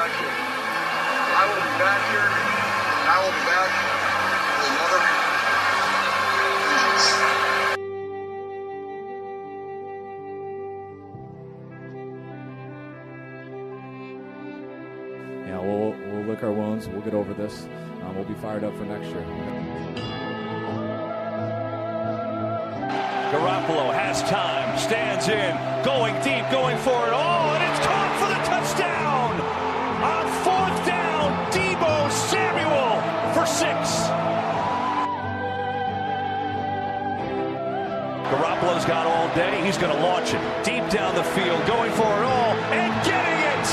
promise you, I will be back here, and I will be back with another vengeance. Yeah, we'll lick our wounds. We'll get over this. We'll be fired up for next year. Garoppolo has time, stands in, going deep, going for it all, and it's caught for the touchdown! On fourth down, Deebo Samuel for 6. Garoppolo's got all day. He's going to launch it deep down the field, going for it all, and getting it!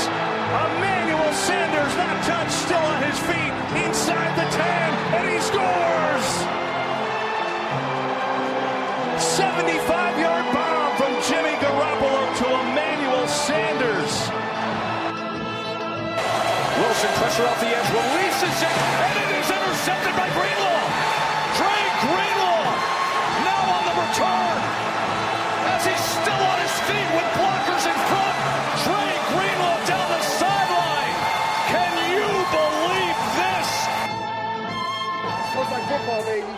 Emmanuel Sanders, not touched, still on his feet, inside the 10, and he scores! 75-yard bomb from Jimmy Garoppolo to Emmanuel Sanders. Wilson, pressure off the edge, releases it, and it is intercepted by Greenlaw. Dre Greenlaw now on the return. As he's still on his feet with blockers in front, Dre Greenlaw down the sideline. Can you believe this? Looks like football, baby.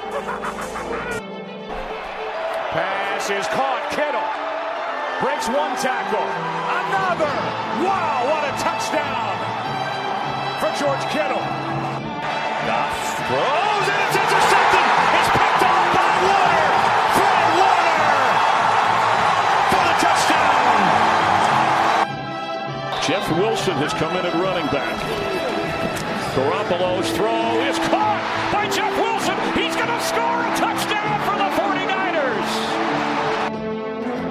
Pass is caught. Kittle breaks one tackle. Another. Wow, what a touchdown for George Kittle. Goff throws and it's intercepted. It's picked off by Warner. Fred Warner for the touchdown. Jeff Wilson has come in at running back. Garoppolo's throw is caught by Jeff Wilson. He's going to score a touchdown for the 49ers.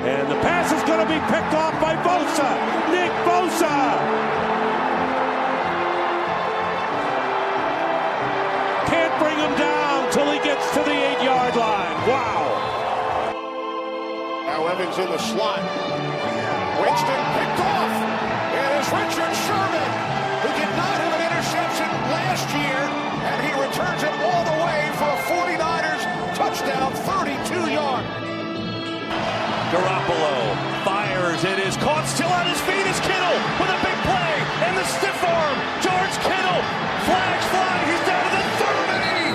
And the pass is going to be picked off by Bosa. Nick Bosa. Can't bring him down till he gets to the 8-yard line. Wow. Now Evans in the slot. Winston picked off. It is Richard Sherman, who did not have an interception last year, and he returns it all the way for a 49ers touchdown, 32-yard. Garoppolo fires. It is caught. Still on his feet is Kittle with a big play. And the stiff arm. George Kittle. Flags fly. He's down to the 30.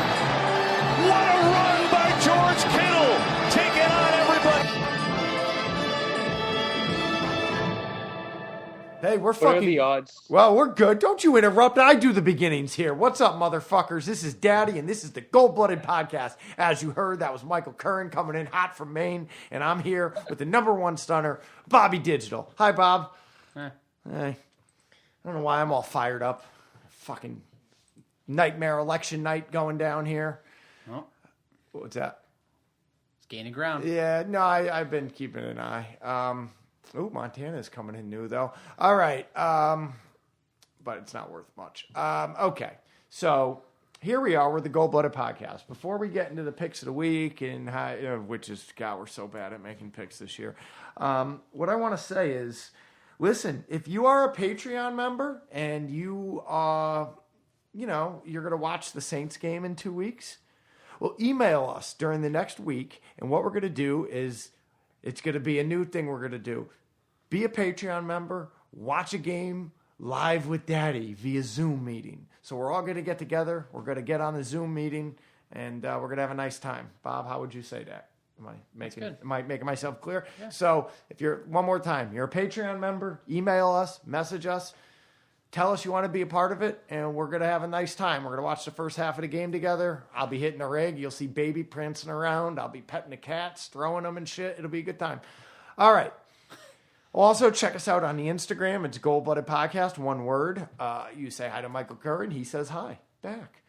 What a run by George Kittle. Taking on everybody. Hey, we're What are fucking. the odds? Well, we're good. Don't you interrupt. I do the beginnings here. What's up, motherfuckers? This is Daddy, and this is the Gold-Blooded Podcast. As you heard, that was Michael Curran coming in hot from Maine, and I'm here with the number one stunner, Bobby Digital. Hi, Bob. Hey. I don't know why I'm all fired up. Fucking nightmare election night going down here. Oh, What's that? it's gaining ground. Yeah, no, I've been keeping an eye. Montana's coming in new, though. All right. But it's not worth much. Okay. So here we are with the Gold-Blooded Podcast. Before we get into the picks of the week, and how, which is, God, we're so bad at making picks this year. What I want to say is, listen, if you are a Patreon member and you, you're going to watch the Saints game in 2 weeks, well, email us during the next week. And what we're going to do is, it's going to be a new thing we're going to do. Be a Patreon member, watch a game live with Daddy via Zoom meeting. So we're all going to get together. We're going to get on the Zoom meeting, and we're going to have a nice time. Bob, how would you say that? Am I making myself clear? Yeah. So if you're, one more time, you're a Patreon member, email us, message us. Tell us you want to be a part of it, and we're going to have a nice time. We're going to watch the first half of the game together. I'll be hitting a rig. You'll see baby prancing around. I'll be petting the cats, throwing them and shit. It'll be a good time. All right. Also, check us out on the Instagram. It's Gold-Blooded Podcast, one word. You say hi to Michael Curran. He says hi back.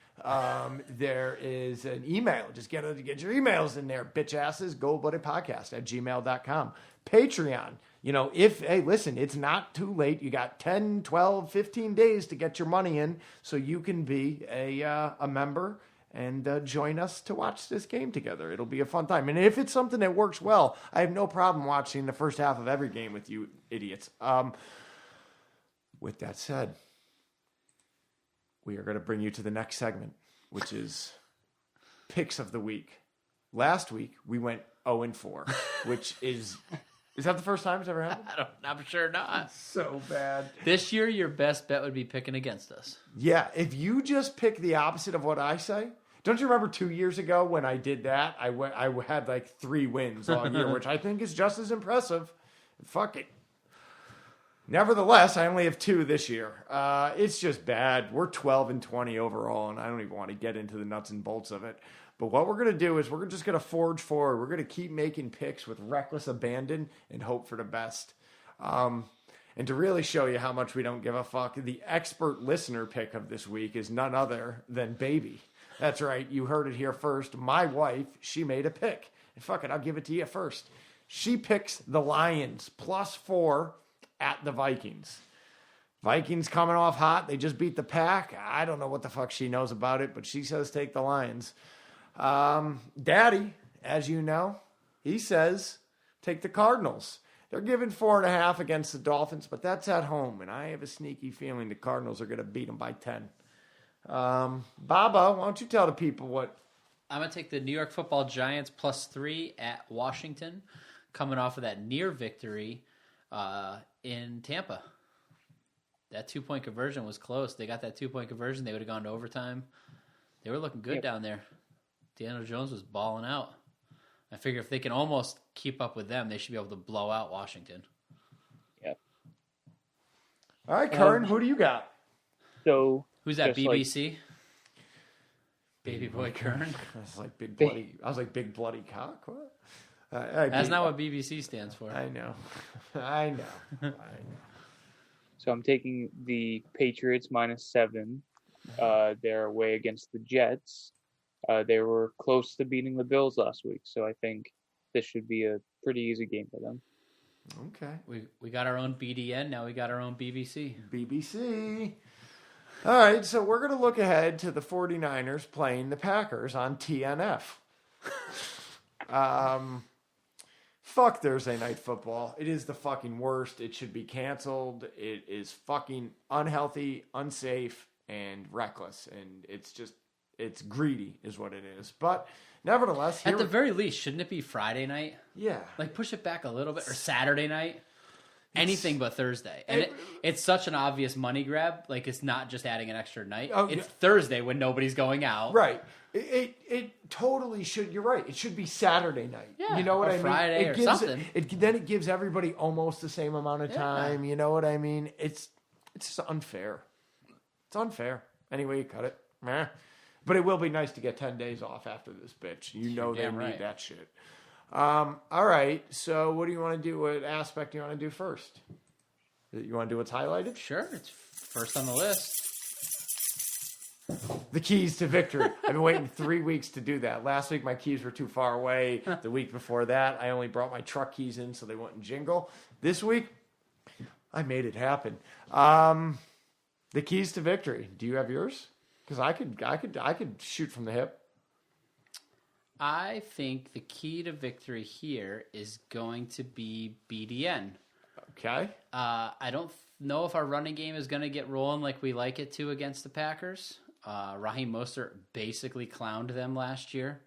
There is an email. Just get your emails in there, bitch asses, goldbloodedpodcast@gmail.com. Patreon. Hey, listen, it's not too late. You got 10, 12, 15 days to get your money in so you can be a member and join us to watch this game together. It'll be a fun time. And if it's something that works well, I have no problem watching the first half of every game with you idiots. With that said, we are going to bring you to the next segment, which is Picks of the Week. Last week, we went 0-4, which is Is that the first time it's ever happened? I'm sure not. So bad. This year, your best bet would be picking against us. Yeah, if you just pick the opposite of what I say. Don't you remember 2 years ago when I did that? I had like 3 wins all year, which I think is just as impressive. Fuck it. Nevertheless, I only have 2 this year. It's just bad. We're 12-20 overall, and I don't even want to get into the nuts and bolts of it. But what we're going to do is we're just going to forge forward. We're going to keep making picks with reckless abandon and hope for the best. And to really show you how much we don't give a fuck, the expert listener pick of this week is none other than Baby. That's right. You heard it here first. My wife, she made a pick. And fuck it, I'll give it to you first. She picks the Lions +4 at the Vikings. Vikings coming off hot. They just beat the Pack. I don't know what the fuck she knows about it, but she says take the Lions. Daddy, as you know, he says take the Cardinals. They're giving 4.5 against the Dolphins, but that's at home, and I have a sneaky feeling the Cardinals are going to beat them by 10. Baba, why don't you tell the people what? I'm going to take the New York Football Giants +3 at Washington, coming off of that near victory in Tampa. That 2-point conversion was close. They got that 2-point conversion. They would have gone to overtime. They were looking good down there. Daniel Jones was balling out. I figure if they can almost keep up with them, they should be able to blow out Washington. Yep. All right, Curran, who do you got? So who's that? BBC? Baby boy Curran. I was like big bloody cock. What? That's not what BBC stands for. I know. I know. So I'm taking the Patriots -7. They're away against the Jets. They were close to beating the Bills last week, so I think this should be a pretty easy game for them. Okay. We got our own BDN, now we got our own BBC. BBC. All right, so we're going to look ahead to the 49ers playing the Packers on TNF. Fuck Thursday Night Football. It is the fucking worst. It should be canceled. It is fucking unhealthy, unsafe, and reckless. And it's greedy is what it is. But nevertheless, at the very least, shouldn't it be Friday night? Yeah. Like push it back a little bit, or Saturday night. Anything but Thursday. And it's such an obvious money grab. Like, it's not just adding an extra night. It's Thursday when nobody's going out. Right. It totally should. You're right. It should be Saturday night. Yeah, you know what or I mean? Friday or something. Then it gives everybody almost the same amount of time. You know what I mean? It's just unfair. It's unfair. Anyway, you cut it. Meh. But it will be nice to get 10 days off after this bitch. You know they need that shit. All right. So what do you want to do? What aspect do you want to do first? You want to do what's highlighted? Sure. It's first on the list. The keys to victory. I've been waiting 3 weeks to do that. Last week, my keys were too far away. The week before that, I only brought my truck keys in so they wouldn't jingle. This week, I made it happen. The keys to victory. Do you have yours? Because I could shoot from the hip. I think the key to victory here is going to be BDN. Okay. I don't know if our running game is going to get rolling like we like it to against the Packers. Raheem Mostert basically clowned them last year.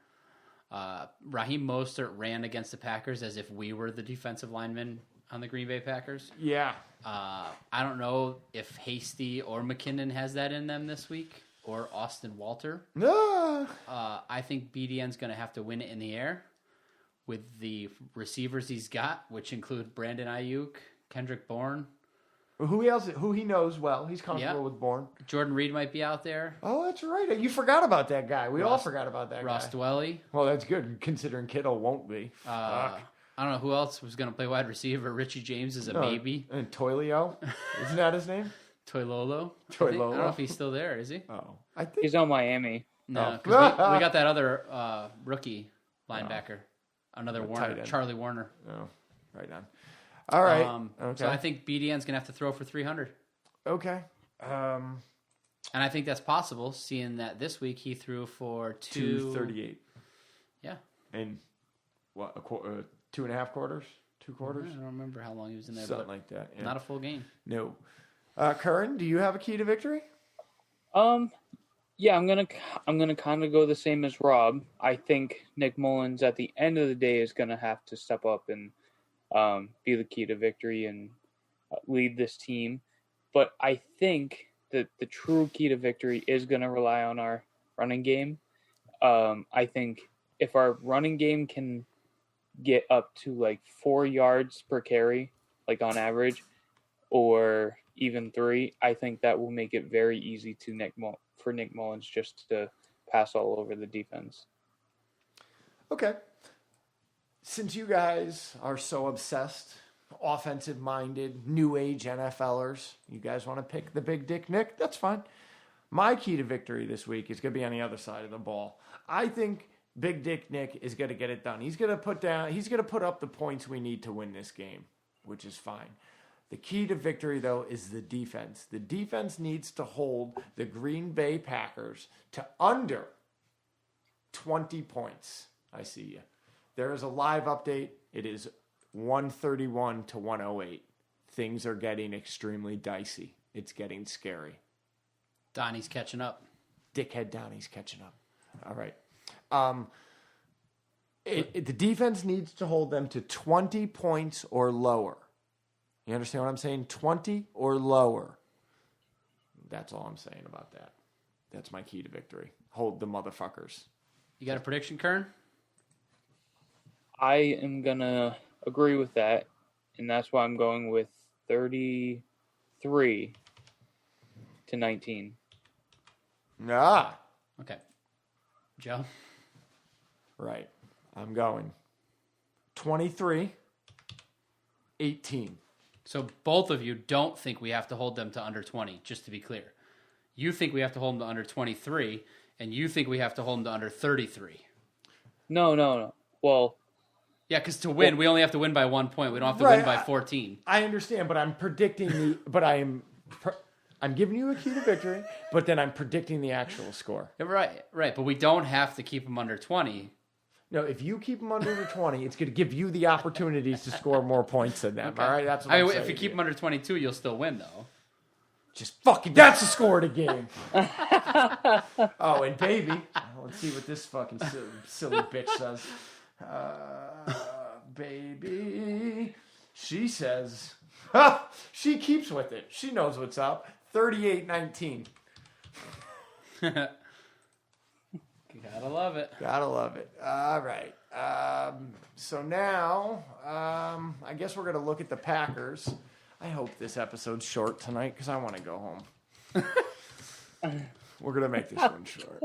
Raheem Mostert ran against the Packers as if we were the defensive linemen on the Green Bay Packers. Yeah. I don't know if Hasty or McKinnon has that in them this week, or Austin Walter. No. I think BDN's going to have to win it in the air with the receivers he's got, which include Brandon Ayuk, Kendrick Bourne. Who he knows well. He's comfortable with Bourne. Jordan Reed might be out there. Oh, that's right. You forgot about that guy. We all forgot about that Ross guy. Dwelly. Well, that's good, considering Kittle won't be. I don't know who else was going to play wide receiver. Richie James is a maybe. And Toilio. Isn't that his name? Toilolo. I don't know if he's still there, is he? Oh, I think he's on Miami. No, because we got that other rookie linebacker, another Warner, Charlie Warner. Oh, right on. All right. Okay. So I think BDN's gonna have to throw for 300. Okay. And I think that's possible, seeing that this week he threw for 238. Yeah. And what? 2.5 quarters? 2 quarters? I don't remember how long he was in there. Something like that. Yeah. Not a full game. No. Curran, do you have a key to victory? Yeah, I'm gonna kind of go the same as Rob. I think Nick Mullins at the end of the day is gonna have to step up and be the key to victory and lead this team. But I think that the true key to victory is going to rely on our running game. I think if our running game can get up to like 4 yards per carry, like on average, or even 3, I think that will make it very easy to for Nick Mullins just to pass all over the defense. Okay. Since you guys are so obsessed, offensive-minded, new age NFLers, you guys want to pick the big dick Nick? That's fine. My key to victory this week is going to be on the other side of the ball. I think Big Dick Nick is going to get it done. He's going to put up the points we need to win this game, which is fine. The key to victory, though, is the defense. The defense needs to hold the Green Bay Packers to under 20 points. I see you. There is a live update. It is 131 to 108. Things are getting extremely dicey. It's getting scary. Donnie's catching up. Dickhead Donnie's catching up. All right. The defense needs to hold them to 20 points or lower. You understand what I'm saying? 20 or lower. That's all I'm saying about that. That's my key to victory. Hold the motherfuckers. You got a prediction, Kern? I am going to agree with that, and that's why I'm going with 33 to 19. Ah. Okay. Joe? Right. I'm going 23-18. So both of you don't think we have to hold them to under 20, just to be clear. You think we have to hold them to under 23, and you think we have to hold them to under 33. No. Well... Yeah, because to win, we only have to win by 1 point. We don't have to win by 14. I understand, but I'm predicting I'm giving you a key to victory, but then I'm predicting the actual score. Right. But we don't have to keep them under 20. No, if you keep them under the 20, it's going to give you the opportunities to score more points than them. Okay. All right, that's what I'm saying. If you keep them under 22, you'll still win, though. Just fucking, that's the score of the game. Oh, and baby, let's see what this fucking silly bitch says. Baby, she says, she keeps with it. She knows what's up. 38-19. Gotta love it. Gotta love it. All right. So now, I guess we're going to look at the Packers. I hope this episode's short tonight because I want to go home. We're going to make this one short.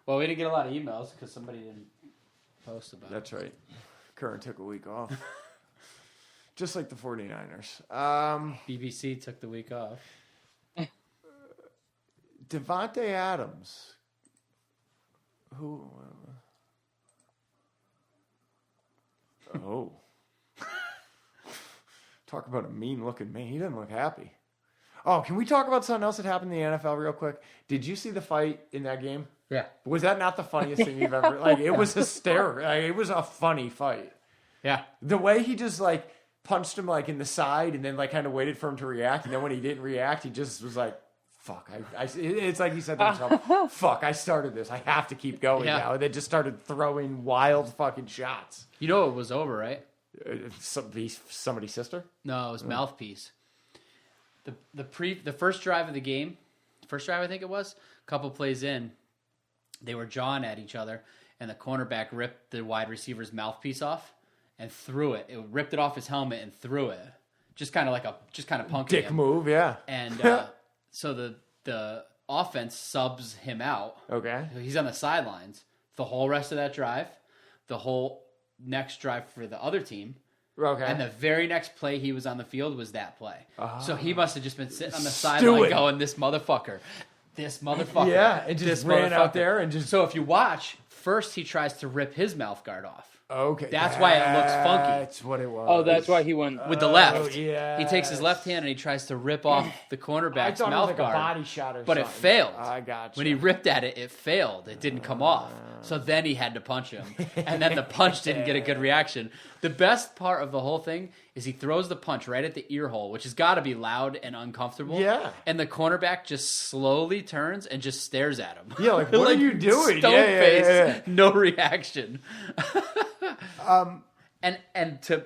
Well, we didn't get a lot of emails because somebody didn't post about it. That's right. Curran took a week off. Just like the 49ers. BBC took the week off. Devontae Adams. Who? Oh. Talk about a mean-looking man. He doesn't look happy. Oh, can we talk about something else that happened in the NFL real quick? Did you see the fight in that game? Yeah. Was that not the funniest thing you've ever... Like, it was hysterical. Like, it was a funny fight. Yeah. The way he just, like, punched him, like, in the side and then, like, kind of waited for him to react. And then when he didn't react, he just was like, fuck. It's like he said to himself, fuck, I started this. I have to keep going now. And then just started throwing wild fucking shots. You know it was over, right? Somebody's sister? No, it was Mouthpiece. The first drive of the game, I think it was, a couple plays in, they were jawing at each other, and the cornerback ripped the wide receiver's mouthpiece off and threw it. It ripped it off his helmet and threw it. Just kind of punking dick him. Move, yeah. And so the offense subs him out. Okay. He's on the sidelines the whole rest of that drive, the whole next drive for the other team. Okay. And the very next play he was on the field was that play. So he must have just been sitting on the sideline going, this motherfucker. Yeah, and just ran out there and just... So if you watch, first he tries to rip his mouth guard off. Okay. That's why it looks funky. That's what it was. Oh, that's why he went... With the left. Yeah. He takes his left hand and he tries to rip off the cornerback's I thought mouth it was like guard. a body shot or but something. it failed. I got you. When he ripped at it, it failed. It didn't come off. So then he had to punch him. And then the punch didn't get a good reaction. The best part of the whole thing is he throws the punch right at the ear hole, which has got to be loud and uncomfortable. Yeah. And the cornerback just slowly turns and just stares at him. Yeah, like, what are you doing? Stone face, no reaction. And to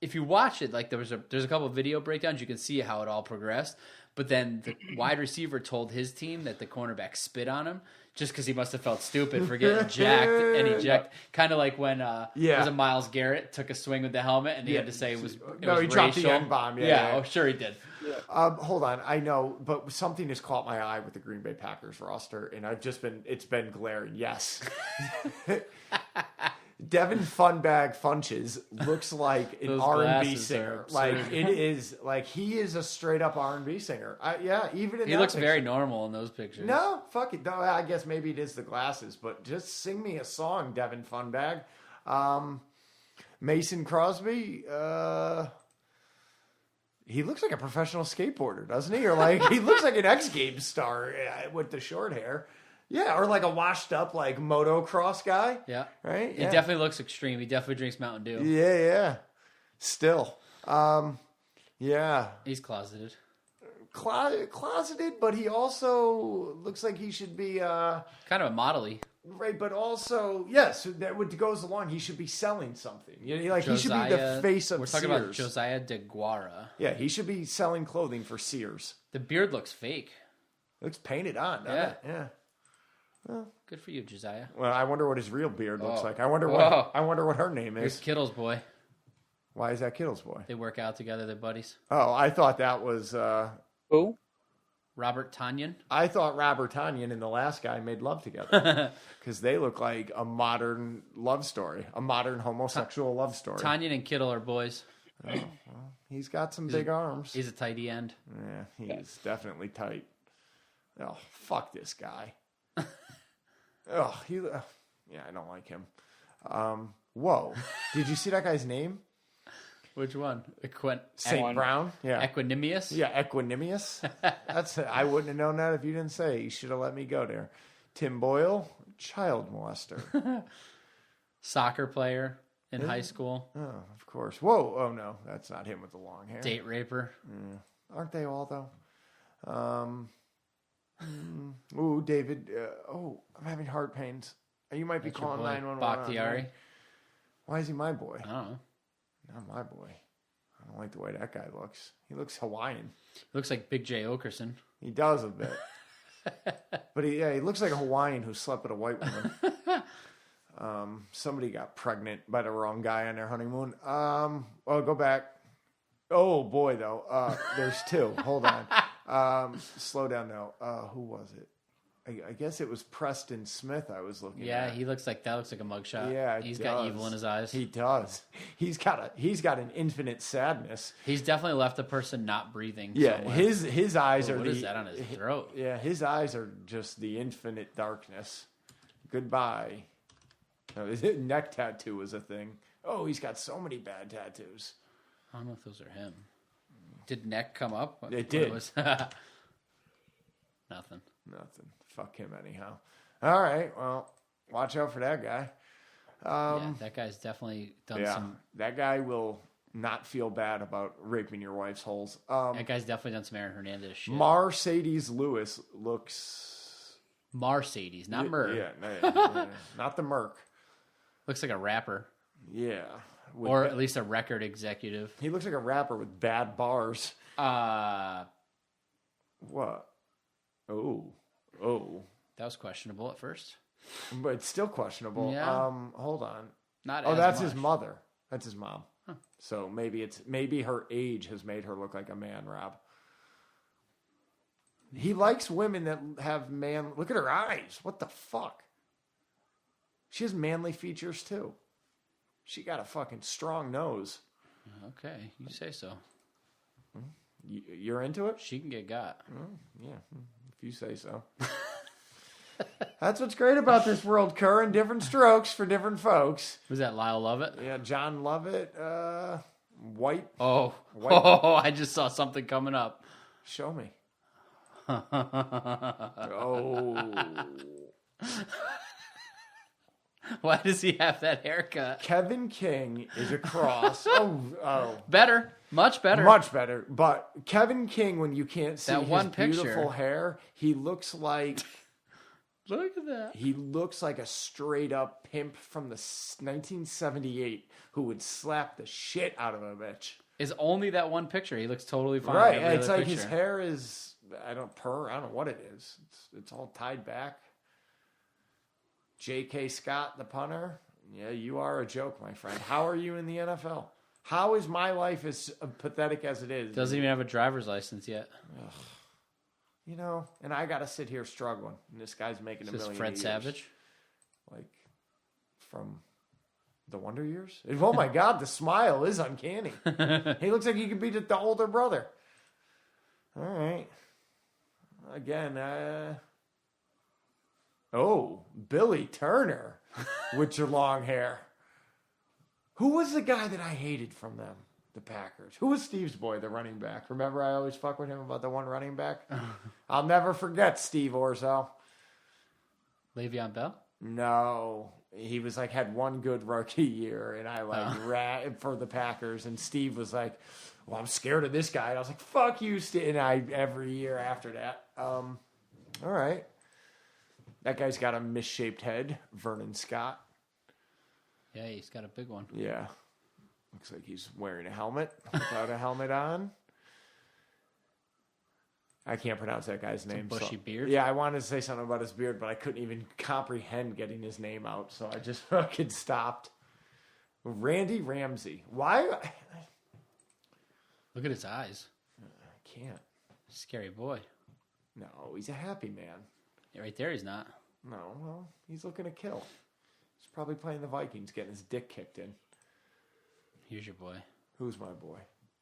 if you watch it, like there's a couple of video breakdowns, you can see how it all progressed. But then the wide receiver told his team that the cornerback spit on him just because he must have felt stupid for getting jacked and ejected. Kind of like when was it Myles Garrett took a swing with the helmet and he had to say it was he racial. dropped the N-bomb. Yeah. Oh, sure he did. Yeah. Hold on, I know, but something has caught my eye with the Green Bay Packers roster, and it's been glaring. Yes. Devin Funbag Funches looks like an R&B singer. Like it is like he is a straight up R&B singer. Even in he looks very normal in those pictures. No, fuck it. Though I guess maybe it is the glasses, but just sing me a song, Devin Funbag. Mason Crosby. He looks like a professional skateboarder, doesn't he? Or like he looks like an X Games star with the short hair. Yeah, or like a washed up like motocross guy. Yeah. Right? He definitely looks extreme. He definitely drinks Mountain Dew. Yeah. Still. Yeah. He's closeted. Closeted, but he also looks like he should be kind of a modelly. Right, but also, yes, that what goes along, he should be selling something. Like he should be the face of Sears. We're talking about Josiah DeGuara. Yeah, he should be selling clothing for Sears. The beard looks fake. Looks painted on, doesn't it? Yeah. Well, good for you, Josiah. Well, I wonder what his real beard looks like. I wonder what her name is. Here's Kittle's boy. Why is that Kittle's boy? They work out together. They're buddies. Oh, I thought that was who? Robert Tanyan. I thought Robert Tanyan and the last guy made love together because they look like a modern love story, a modern homosexual love story. Tanyan and Kittle are boys. Oh, well, he's got some big arms. He's a tighty end. Yeah, he's definitely tight. Oh, fuck this guy. Yeah, I don't like him. Whoa, did you see that guy's name? Which one? St. Brown? Yeah. Equanimous? Yeah, Equanimous. I wouldn't have known that if you didn't say it. You should have let me go there. Tim Boyle, child molester. Soccer player in high school. Oh, of course. Whoa. Oh, no. That's not him with the long hair. Date raper. Aren't they all, though? Ooh, David. I'm having heart pains. You might be calling 911. Bakhtiari. Why is he my boy? I don't know. Not my boy. I don't like the way that guy looks. He looks Hawaiian. Looks like Big J. Okerson. He does a bit. But he looks like a Hawaiian who slept with a white woman. Somebody got pregnant by the wrong guy on their honeymoon. Go back. Oh, boy, though. There's two. Hold on. Slow down now. Who was it? I guess it was Preston Smith I was looking at. Yeah, that looks like a mugshot. Yeah, he's got evil in his eyes. He does. He's got an infinite sadness. He's definitely left a person not breathing. Yeah, somewhere. his eyes are. What is that on his throat? Yeah, his eyes are just the infinite darkness. Goodbye. No, his neck tattoo was a thing. Oh, he's got so many bad tattoos. I don't know if those are him. Did neck come up? It did. Nothing. Fuck him anyhow. All right. Well, watch out for that guy. That guy's definitely done some. That guy will not feel bad about raping your wife's holes. That guy's definitely done some Aaron Hernandez shit. Mercedes Lewis looks. Mercedes, not Merc. Yeah, not the Merc. Looks like a rapper. Yeah. Or at least a record executive. He looks like a rapper with bad bars. What? Oh. That was questionable at first. But it's still questionable. Yeah. Hold on. That's his mother. That's his mom. Huh. So maybe her age has made her look like a man, Rob. He likes women that have look at her eyes. What the fuck? She has manly features too. She got a fucking strong nose. Okay, you say so. You're into it? She can get got. Yeah, if you say so. That's what's great about this world, Curran. Different strokes for different folks. Was that Lyle Lovett? Yeah, John Lovett. White. Oh, I just saw something coming up. Show me. Oh. Why does he have that haircut? Kevin King is a cross. Oh. Better. Much better. Much better. But Kevin King, when you can't see that his one beautiful picture. hair, he looks like Look at that. He looks like a straight up pimp from the 1978 who would slap the shit out of a bitch. Is only that one picture. He looks totally fine. Right. in every It's other like his picture. hair is, I don't know what it is. It's all tied back. J.K. Scott, the punter. Yeah, you are a joke, my friend. How are you in the NFL? How is my life as pathetic as it is? Doesn't even have a driver's license yet. You know, and I got to sit here struggling. And this guy's making Is $1 this million Fred a year. Savage? Like, from the Wonder Years? Oh, my God, the smile is uncanny. He looks like he could be the older brother. All right. Again, Billy Turner with your long hair. Who was the guy that I hated from them? The Packers. Who was Steve's boy, the running back? Remember I always fuck with him about the one running back? I'll never forget Steve Orzo. Le'Veon Bell? No. He was like, had one good rookie year, and I rat for the Packers, and Steve was like, well, I'm scared of this guy. And I was like, fuck you, Steve. And every year after that. All right. That guy's got a misshaped head. Vernon Scott. Yeah, he's got a big one. Yeah. Looks like he's wearing a helmet without a helmet on. I can't pronounce that guy's name. Bushy beard? Yeah, I wanted to say something about his beard, but I couldn't even comprehend getting his name out, so I just fucking stopped. Randy Ramsey. Why? Look at his eyes. I can't. Scary boy. No, he's a happy man. Yeah, right there he's not. No, well, he's looking to kill. He's probably playing the Vikings, getting his dick kicked in. Here's your boy. Who's my boy?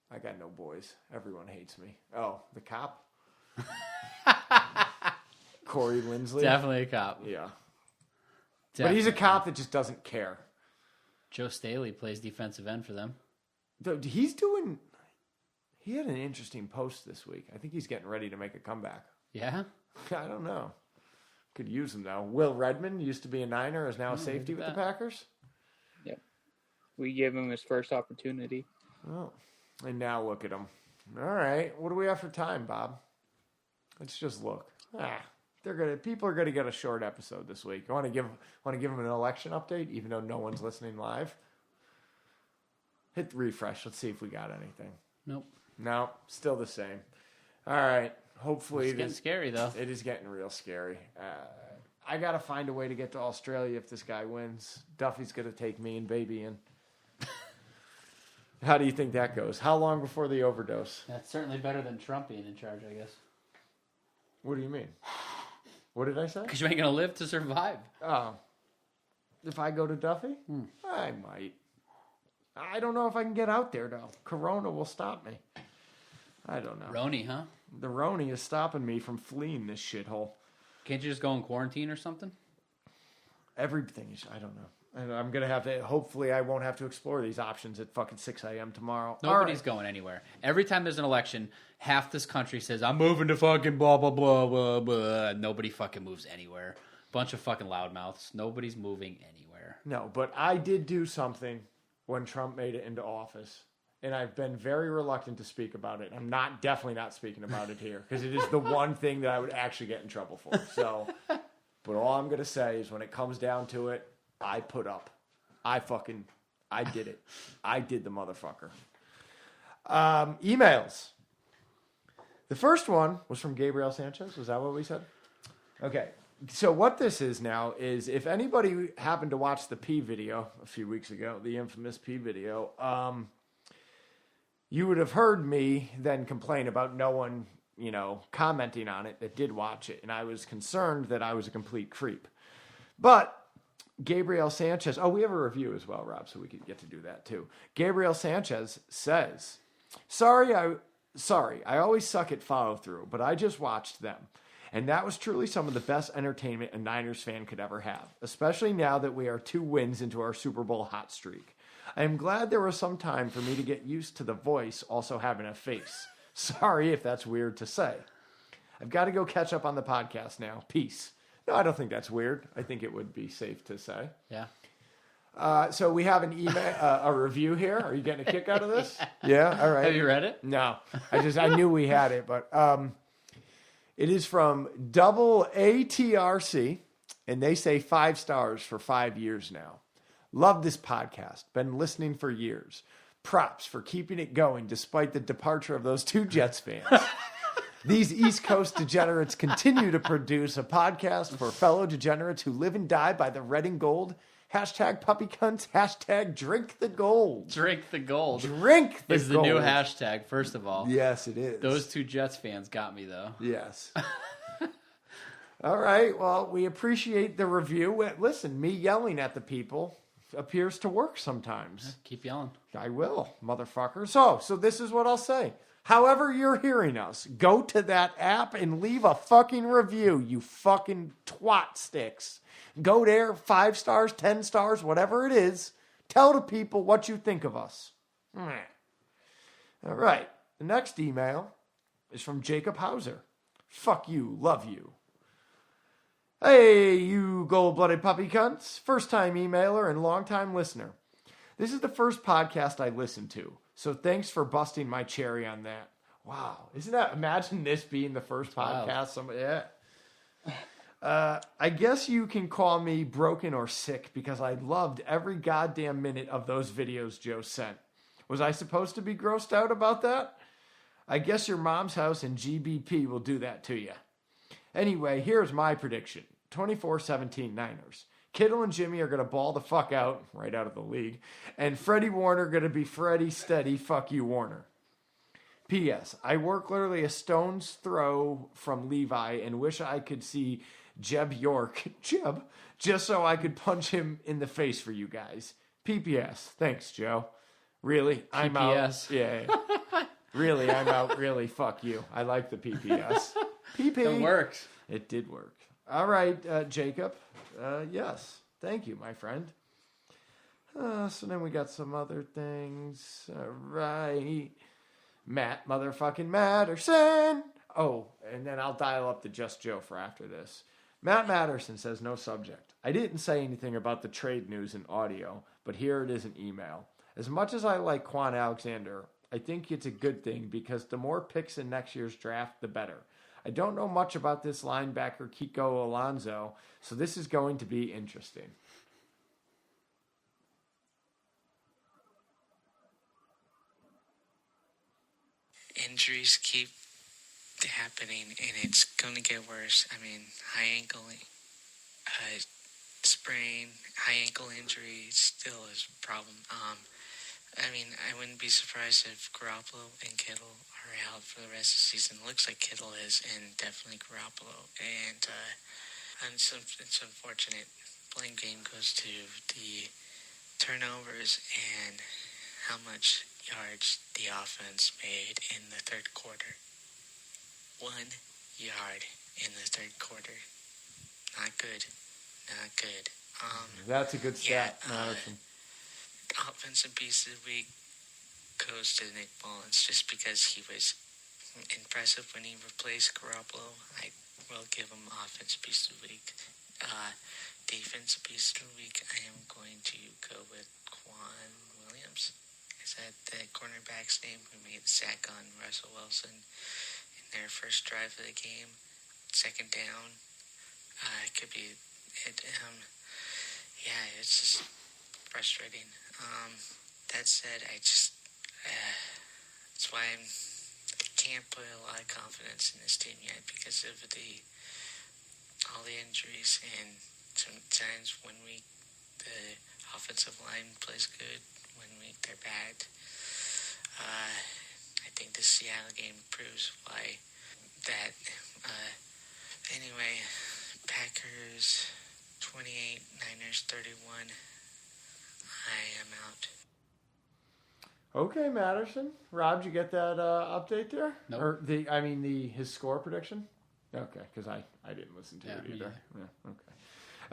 I got no boys. Everyone hates me. Oh, the cop? Corey Lindsley? Definitely a cop. Yeah. Definitely. But he's a cop that just doesn't care. Joe Staley plays defensive end for them. Dude, he had an interesting post this week. I think he's getting ready to make a comeback. Yeah? I don't know. Could use him now. Will Redmond used to be a Niner, is now a safety with the Packers. Yep. We gave him his first opportunity. Oh, and now look at him. All right, what do we have for time, Bob? Let's just look. People are gonna get a short episode this week. I want to give them an election update, even though no one's listening live. Hit refresh. Let's see if we got anything. Nope. No, still the same. All right. Hopefully, It's getting scary though. It is getting real scary. I got to find a way to get to Australia if this guy wins. Duffy's going to take me and baby in. How do you think that goes? How long before the overdose? That's certainly better than Trump being in charge, I guess. What do you mean? What did I say? Because you ain't gonna live to survive. Oh. If I go to Duffy? I might. I don't know if I can get out there, though. Corona will stop me. I don't know. Roni, huh? The Roni is stopping me from fleeing this shithole. Can't you just go in quarantine or something? Everything is, I don't know. And I'm going to have to, hopefully I won't have to explore these options at fucking 6 a.m. tomorrow. Nobody's going anywhere. Every time there's an election, half this country says, I'm moving to fucking blah, blah, blah, blah, blah. Nobody fucking moves anywhere. Bunch of fucking loudmouths. Nobody's moving anywhere. No, but I did do something when Trump made it into office. And I've been very reluctant to speak about it. I'm definitely not speaking about it here because it is the one thing that I would actually get in trouble for. So, but all I'm going to say is when it comes down to it, I put up. I did it. I did the motherfucker. Emails. The first one was from Gabriel Sanchez. Was that what we said? Okay. So what this is now is if anybody happened to watch the P video a few weeks ago, the infamous P video, you would have heard me then complain about no one, commenting on it that did watch it. And I was concerned that I was a complete creep. But Gabriel Sanchez, we have a review as well, Rob, so we could get to do that too. Gabriel Sanchez says, Sorry, I always suck at follow through, but I just watched them. And that was truly some of the best entertainment a Niners fan could ever have, especially now that we are 2 wins into our Super Bowl hot streak. I am glad there was some time for me to get used to the voice also having a face. Sorry if that's weird to say. I've got to go catch up on the podcast now. Peace. No, I don't think that's weird. I think it would be safe to say. Yeah. So we have an email, a review here. Are you getting a kick out of this? Yeah. All right. Have you read it? No. I knew we had it, but it is from double ATRC. and they say 5 stars for 5 years now. Love this podcast. Been listening for years. Props for keeping it going despite the departure of those 2 Jets fans. These East Coast degenerates continue to produce a podcast for fellow degenerates who live and die by the red and gold. Hashtag puppy cunts. Hashtag drink the gold. Drink the gold. Drink the is gold. the new hashtag, first of all. Yes, it is. Those 2 Jets fans got me, though. Yes. All right. Well, we appreciate the review. Listen, me yelling at the people appears to work sometimes. Keep yelling. I will, motherfucker. So this is what I'll say. However you're hearing us, go to that app and leave a fucking review, you fucking twat sticks. Go there, 5 stars, 10 stars, whatever it is. Tell the people what you think of us. All right. The next email is from Jacob Hauser. Fuck you, love you. Hey, you gold-blooded puppy cunts. First-time emailer and long-time listener. This is the first podcast I listened to, so thanks for busting my cherry on that. Wow. Isn't that, imagine this being the first podcast. I guess you can call me broken or sick because I loved every goddamn minute of those videos Joe sent. Was I supposed to be grossed out about that? I guess your mom's house and GBP will do that to you. Anyway, here's my prediction. 24-17 Niners. Kittle and Jimmy are going to ball the fuck out, right out of the league, and Freddie Warner going to be Freddie Steady, fuck you, Warner. P.S. I work literally a stone's throw from Levi and wish I could see Jeb York, just so I could punch him in the face for you guys. P.P.S. Thanks, Joe. Really? I'm out. Yeah. Really, I'm out. Really, fuck you. I like the P.P.S. P.P. It works. It did work. All right, Jacob. Yes. Thank you, my friend. So then we got some other things. All right. Matt motherfucking Matterson. Oh, and then I'll dial up to Just Joe for after this. Matt Matterson says no subject. I didn't say anything about the trade news in audio, but here it is in email. As much as I like Quan Alexander, I think it's a good thing because the more picks in next year's draft, the better. I don't know much about this linebacker, Kiko Alonso, so this is going to be interesting. Injuries keep happening, and it's going to get worse. I mean, high ankle sprain, high ankle injury still is a problem. I mean, I wouldn't be surprised if Garoppolo and Kittle are out for the rest of the season. Looks like Kittle is, and definitely Garoppolo. And it's unfortunate. Blame game goes to the turnovers and how much yards the offense made in the third quarter. 1 yard in the third quarter. Not good. Not good. That's a good stat, Madison. Offensive piece of the week goes to Nick Mullins just because he was impressive when he replaced Garoppolo. I will give him offensive piece of the week. Defensive piece of the week, I am going to go with Quan Williams. Is that the cornerback's name who made the sack on Russell Wilson in their first drive of the game? Second down. It could be it. Yeah, it's just frustrating. That said, that's why I can't put a lot of confidence in this team yet because of all the injuries, and sometimes one week the offensive line plays good, one week they're bad. I think the Seattle game proves why that. Anyway, Packers 28, Niners 31. I am out. Okay, Matterson. Rob, did you get that update there? Nope. Or his score prediction? Okay, because I didn't listen to it either. Yeah, okay.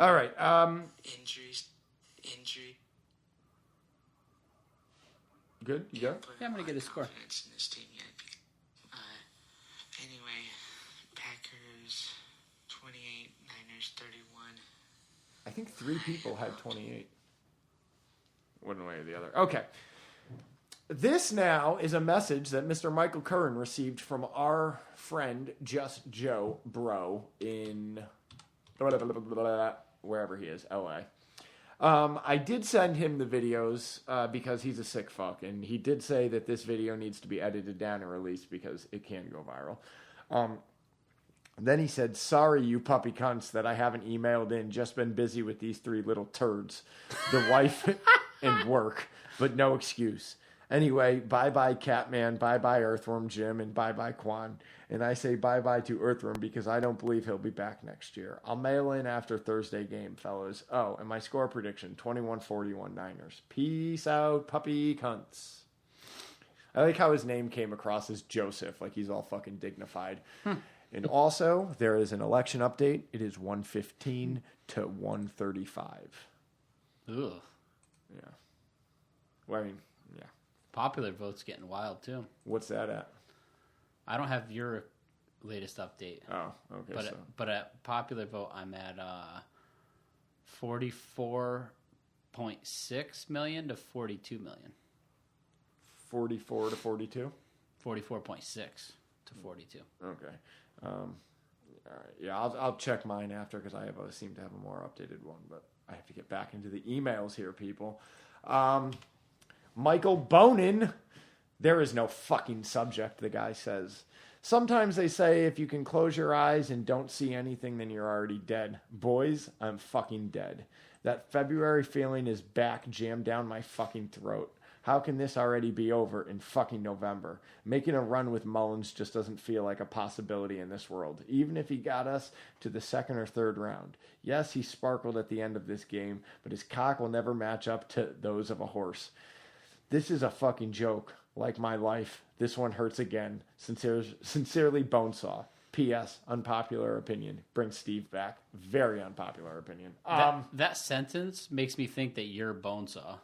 All right. Injury. Good? You go? Yeah, I'm going to get a score. In this team yet. Anyway, Packers 28, Niners 31. I think 3 people had 28. One way or the other. Okay. This now is a message that Mr. Michael Curran received from our friend Just Joe Bro in wherever he is, LA. I did send him the videos because he's a sick fuck, and he did say that this video needs to be edited down and released because it can go viral. Then he said, sorry, you puppy cunts, that I haven't emailed in. Just been busy with these 3 little turds, the wife and work, but no excuse. Anyway, bye-bye Catman, bye-bye Earthworm Jim, and bye-bye Quan. And I say bye-bye to Earthworm because I don't believe he'll be back next year. I'll mail in after Thursday game, fellas. Oh, and my score prediction, 21-41 Niners. Peace out, puppy cunts. I like how his name came across as Joseph, like he's all fucking dignified. And also, there is an election update. It is 115 to 135. Ugh. Yeah. Well, I mean, yeah. Popular vote's getting wild, too. What's that at? I don't have your latest update. Oh, okay. But at popular vote, I'm at 44.6 million to 42 million. 44 to 42? 44.6 to 42. Okay. All right. Yeah, I'll check mine after because I seem to have a more updated one, but I have to get back into the emails here, people. Michael Bonin. There is no fucking subject, the guy says. Sometimes they say if you can close your eyes and don't see anything, then you're already dead. Boys, I'm fucking dead. That February feeling is back jammed down my fucking throat. How can this already be over in fucking November? Making a run with Mullins just doesn't feel like a possibility in this world, even if he got us to the 2nd or 3rd round. Yes, he sparkled at the end of this game, but his cock will never match up to those of a horse. This is a fucking joke. Like my life. This one hurts again. Sincerely, Bonesaw. P.S. Unpopular opinion. Bring Steve back. Very unpopular opinion. That sentence makes me think that you're Bonesaw.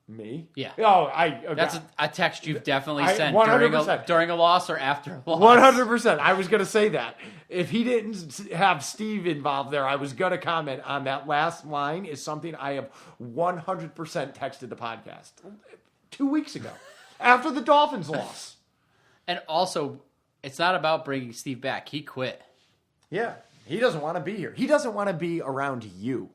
Me? Yeah. Oh, okay. That's a text you've definitely sent 100%. during a loss or after a loss. 100%. I was going to say that. If he didn't have Steve involved there, I was going to comment on that last line is something I have 100% texted the podcast 2 weeks ago after the Dolphins loss. And also, it's not about bringing Steve back. He quit. Yeah. He doesn't want to be here. He doesn't want to be around you,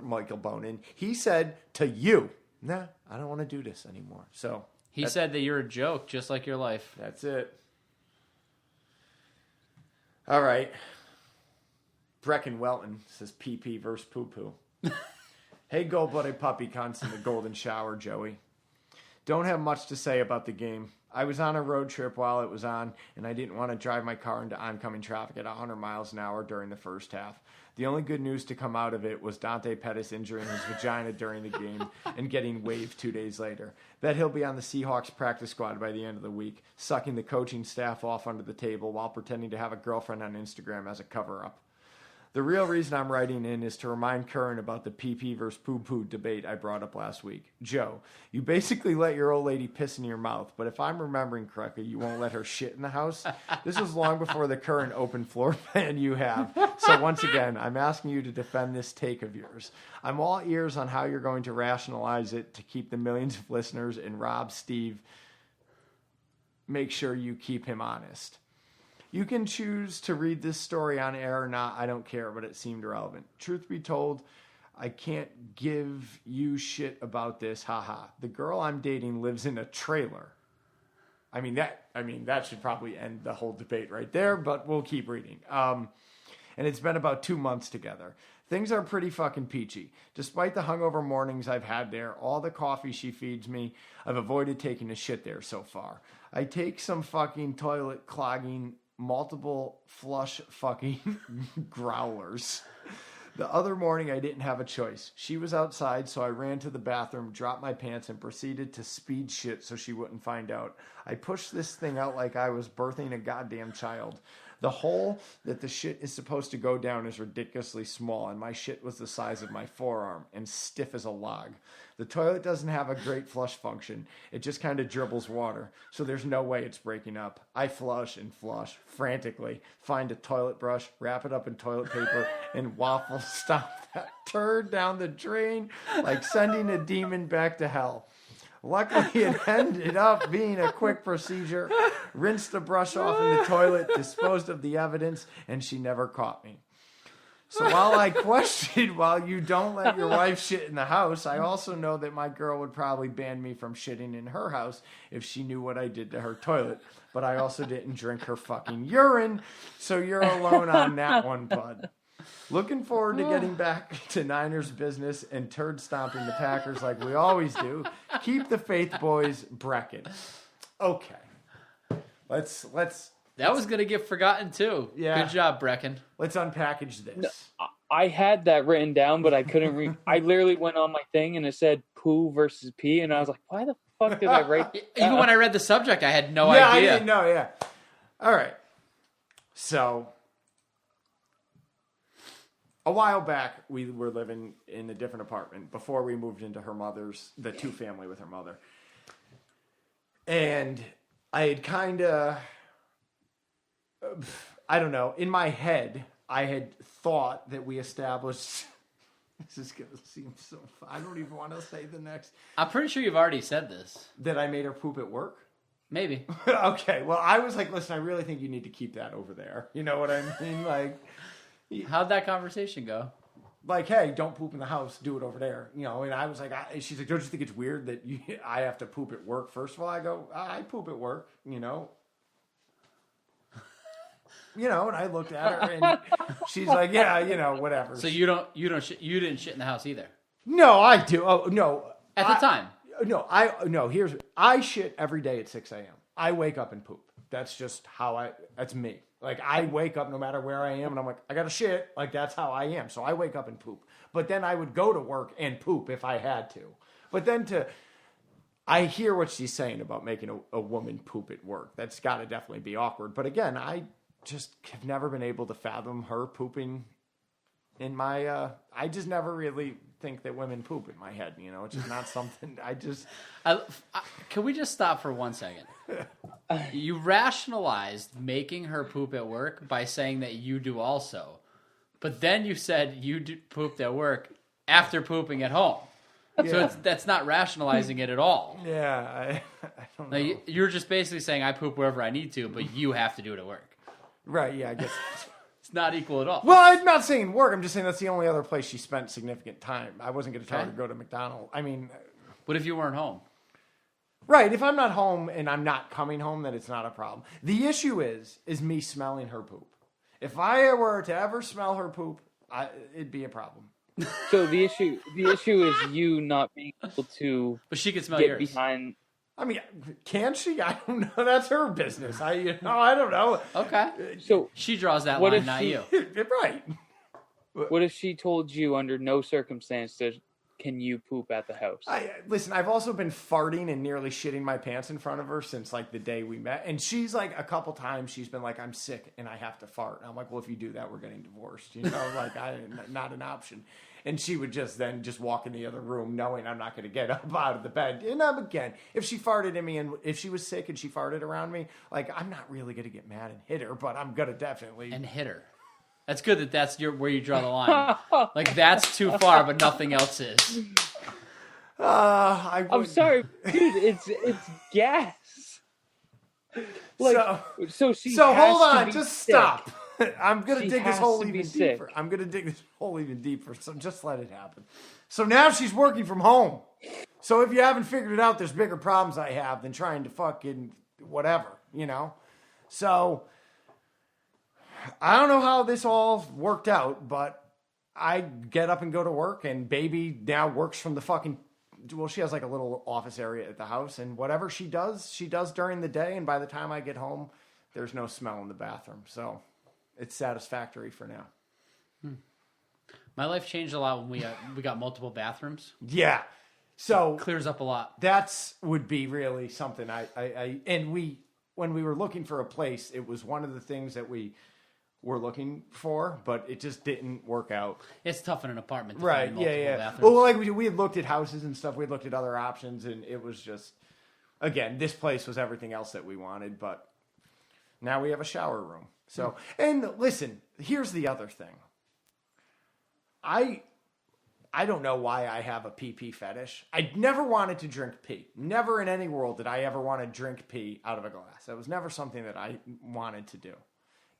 Michael Bonin. He said to you, nah, I don't want to do this anymore. So he said that you're a joke, just like your life. That's it. All right. Brecken Welton says PeePee versus PooPoo. Hey, gold-blooded puppy cunts in the golden shower, Joey. Don't have much to say about the game. I was on a road trip while it was on, and I didn't want to drive my car into oncoming traffic at 100 miles an hour during the first half. The only good news to come out of it was Dante Pettis injuring his vagina during the game and getting waived 2 days later. Bet he'll be on the Seahawks practice squad by the end of the week, sucking the coaching staff off under the table while pretending to have a girlfriend on Instagram as a cover-up. The real reason I'm writing in is to remind Curran about the PeePee versus PooPoo debate I brought up last week. Joe, you basically let your old lady piss in your mouth, but if I'm remembering correctly, you won't let her shit in the house. This was long before the current open floor ban you have. So once again, I'm asking you to defend this take of yours. I'm all ears on how you're going to rationalize it to keep the millions of listeners and Rob, Steve, make sure you keep him honest. You can choose to read this story on air or not. I don't care, but it seemed relevant. Truth be told, I can't give you shit about this. Haha. The girl I'm dating lives in a trailer. I mean that should probably end the whole debate right there, but we'll keep reading. And it's been about 2 months together. Things are pretty fucking peachy. Despite the hungover mornings I've had there, all the coffee she feeds me, I've avoided taking a shit there so far. I take some fucking toilet clogging, multiple flush fucking growlers. The other morning, I didn't have a choice. She was outside, so I ran to the bathroom, dropped my pants, and proceeded to speed shit so she wouldn't find out. I pushed this thing out like I was birthing a goddamn child. The hole that the shit is supposed to go down is ridiculously small, and my shit was the size of my forearm and stiff as a log. The toilet doesn't have a great flush function. It just kind of dribbles water, so there's no way it's breaking up. I flush and flush frantically, find a toilet brush, wrap it up in toilet paper, and waffle stomp that turd down the drain like sending a demon back to hell. Luckily, it ended up being a quick procedure. Rinsed the brush off in the toilet, disposed of the evidence, and she never caught me. So while I questioned while you don't let your wife shit in the house, I also know that my girl would probably ban me from shitting in her house if she knew what I did to her toilet. But I also didn't drink her fucking urine, so you're alone on that one, bud. Looking forward to getting back to Niners business and turd stomping the Packers like we always do. Keep the faith, boys. Brecken. Okay. Let's That was going to get forgotten, too. Yeah. Good job, Brecken. let's unpackage this. No, I had that written down, but I couldn't read. I literally went on my thing and it said Poo versus P, and I was like, why the fuck did I write that? Even when I read the subject, I had no Yeah, idea. I didn't know, yeah. All right. So, a while back, we were living in a different apartment before we moved into the two-family with her mother. And I had kind of, I don't know, in my head, I had thought that we established, this is going to seem so, I don't even want to say the next, I'm pretty sure you've already said this. that I made her poop at work. Maybe. Okay, well, I was like, listen, I really think you need to keep that over there. You know what I mean? How'd that conversation go? Like, hey, don't poop in the house, do it over there. You know, and I was like, she's like, don't you think it's weird that I have to poop at work? First of all, I go, I poop at work, you know. And I looked at her and she's like, yeah, whatever. So you didn't shit in the house either? No, I do. Oh, no. At the time? I shit every day at 6 a.m. I wake up and poop. That's just that's me. Like, I wake up no matter where I am, and I'm like, I got to shit. Like, that's how I am. So I wake up and poop. But then I would go to work and poop if I had to. But then I hear what she's saying about making a woman poop at work. That's got to definitely be awkward. But again, I just have never been able to fathom her pooping in my, I just never really think that women poop in my head. It's just not something Can we just stop for 1 second? You rationalized making her poop at work by saying that you do also. But then you said you pooped at work after pooping at home. Yeah. So that's not rationalizing it at all. Yeah, I don't know. You're just basically saying I poop wherever I need to, but you have to do it at work. Right, yeah, I guess. It's not equal at all. Well, I'm not saying work. I'm just saying that's the only other place she spent significant time. I wasn't going to tell her to go to McDonald's. I mean... What if you weren't home? Right, if I'm not home and I'm not coming home, then it's not a problem. The issue is me smelling her poop. If I were to ever smell her poop, it'd be a problem. So the issue is you not being able to. But she can smell get yours. Behind. I mean, can she? I don't know. That's her business. I don't know. Okay. So she draws that line, not you. Right. What if she told you under no circumstances can you poop at the house? Listen, I've also been farting and nearly shitting my pants in front of her since like the day we met. And she's like, a couple times she's been like, I'm sick and I have to fart. And I'm like, well, if you do that, we're getting divorced. Like not an option. And she would just walk in the other room knowing I'm not going to get up out of the bed. And again, if she farted in me and if she was sick and she farted around me, like I'm not really going to get mad and hit her, but I'm going to definitely. And hit her. That's good that that's where you draw the line. Like, that's too far, but nothing else is. I'm sorry, dude. It's gas. So she. So has hold on, to be just sick. stop. I'm gonna dig this hole even sick. deeper. I'm gonna dig this hole even deeper. So just let it happen. So now she's working from home. So if you haven't figured it out, there's bigger problems I have than trying to fucking whatever, So. I don't know how this all worked out, but I get up and go to work, and baby now works from the fucking... Well, she has like a little office area at the house, and whatever she does during the day, and by the time I get home, there's no smell in the bathroom. So it's satisfactory for now. My life changed a lot when we got multiple bathrooms. Yeah. So... Clears up a lot. That's would be really something when we were looking for a place, it was one of the things that we... were looking for, but it just didn't work out. It's tough in an apartment to right, find multiple yeah. bathrooms. Well, like we had looked at houses and stuff, we had looked at other options, and it was just, again, this place was everything else that we wanted, but now we have a shower room. So, and listen, here's the other thing. I don't know why I have a PeePee fetish. I never wanted to drink pee. Never in any world did I ever want to drink pee out of a glass. That was never something that I wanted to do.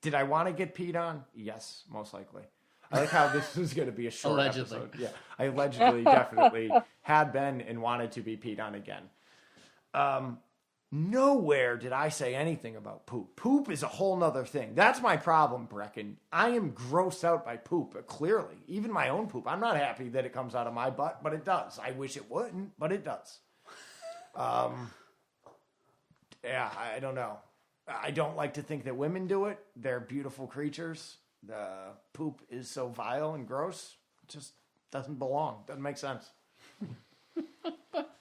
Did I want to get peed on? Yes, most likely. I like how this was going to be a short Allegedly. episode. Yeah, I allegedly definitely had been and wanted to be peed on again. Nowhere did I say anything about poop. Poop is a whole nother thing. That's my problem, Brecken. I am grossed out by poop, clearly. Even my own poop. I'm not happy that it comes out of my butt, but it does. I wish it wouldn't, but it does. Yeah, I don't know. I don't like to think that women do it. They're beautiful creatures. The poop is so vile and gross. It just doesn't belong. Doesn't make sense.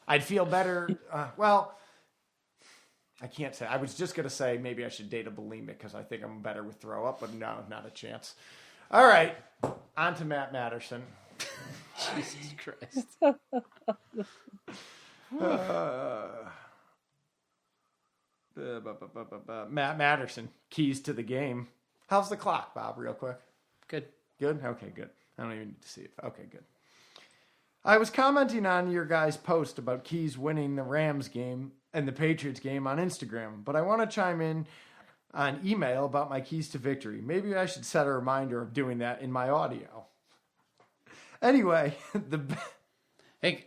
I'd feel better. I can't say. I was just going to say maybe I should date a bulimic because I think I'm better with throw up, but no, not a chance. All right. On to Matt Matterson. Jesus Christ. Matt Matterson, keys to the game. How's the clock, Bob, real quick? Good. Good? Okay, good. I don't even need to see it. Okay, good. I was commenting on your guys' post about Keys winning the Rams game and the Patriots game on Instagram, but I want to chime in on email about my keys to victory. Maybe I should set a reminder of doing that in my audio. Anyway, Hey,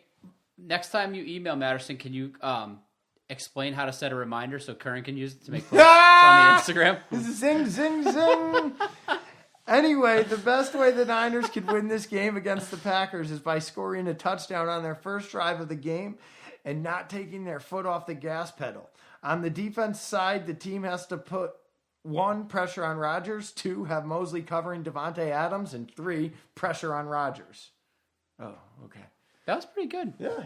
next time you email Matterson, can you explain how to set a reminder so Curran can use it to make posts on the Instagram? Zing, zing, zing. Anyway, the best way the Niners could win this game against the Packers is by scoring a touchdown on their first drive of the game and not taking their foot off the gas pedal. On the defense side, the team has to put 1, pressure on Rodgers, 2, have Mosley covering Devontae Adams, and 3, pressure on Rodgers. Oh, okay. That was pretty good. Yeah.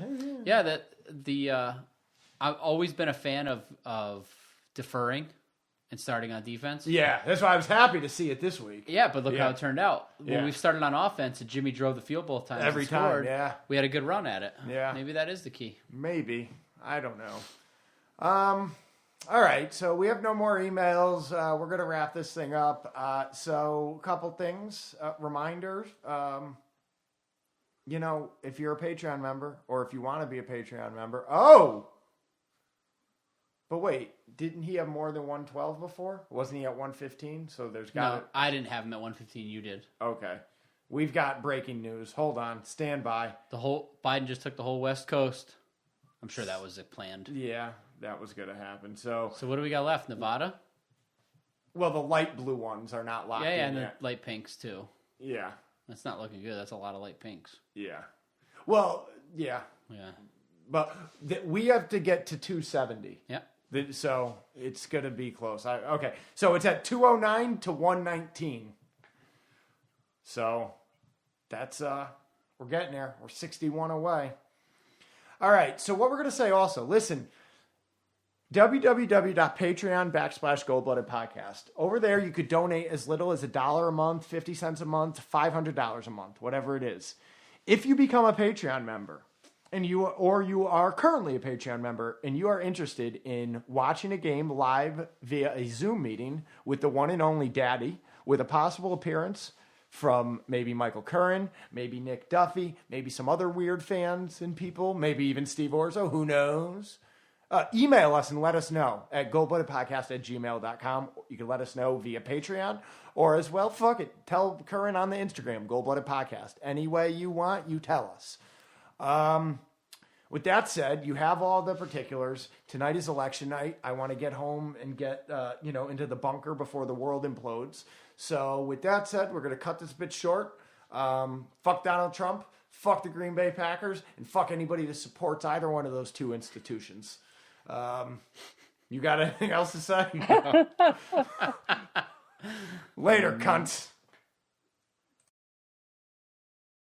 I've always been a fan of deferring and starting on defense. Yeah, that's why I was happy to see it this week. Yeah, but look how it turned out. Yeah. When we started on offense and Jimmy drove the field both times Every and scored, time, yeah. we had a good run at it. Yeah. Maybe that is the key. Maybe. I don't know. All right, so we have no more emails. We're going to wrap this thing up. So a couple things, reminders. If you're a Patreon member or if you want to be a Patreon member. Oh! But wait, didn't he have more than 112 before? Wasn't he at 115? So there's got No, I didn't have him at 115. You did. Okay. We've got breaking news. Hold on. Stand by. Biden just took the whole West Coast. I'm sure that was planned. Yeah, that was going to happen. So what do we got left? Nevada? Well, the light blue ones are not locked in and yet. the light pinks too. Yeah. That's not looking good. That's a lot of light pinks. Yeah. Well, yeah. Yeah. But we have to get to 270. Yeah. So it's going to be close. Okay. So it's at 209 to 119. So that's, we're getting there. We're 61 away. All right. So what we're going to say also, listen, www.patreon.com/Gold-Blooded Podcast. Over there, you could donate as little as $1 a month, 50 cents a month, $500 a month, whatever it is. If you become a Patreon member, and you are currently a Patreon member, and you are interested in watching a game live via a Zoom meeting with the one and only Daddy, with a possible appearance from maybe Michael Curran, maybe Nick Duffy, maybe some other weird fans and people, maybe even Steve Orzo, who knows? Email us and let us know at goldbloodedpodcast@gmail.com. You can let us know via Patreon, or as well, fuck it, tell Curran on the Instagram, Gold-Blooded Podcast. Any way you want, you tell us. With that said, you have all the particulars. Tonight is election night. I want to get home and get, into the bunker before the world implodes. So with that said, we're going to cut this bit short. Fuck Donald Trump, fuck the Green Bay Packers, and fuck anybody that supports either one of those two institutions. You got anything else to say? Later, cunts.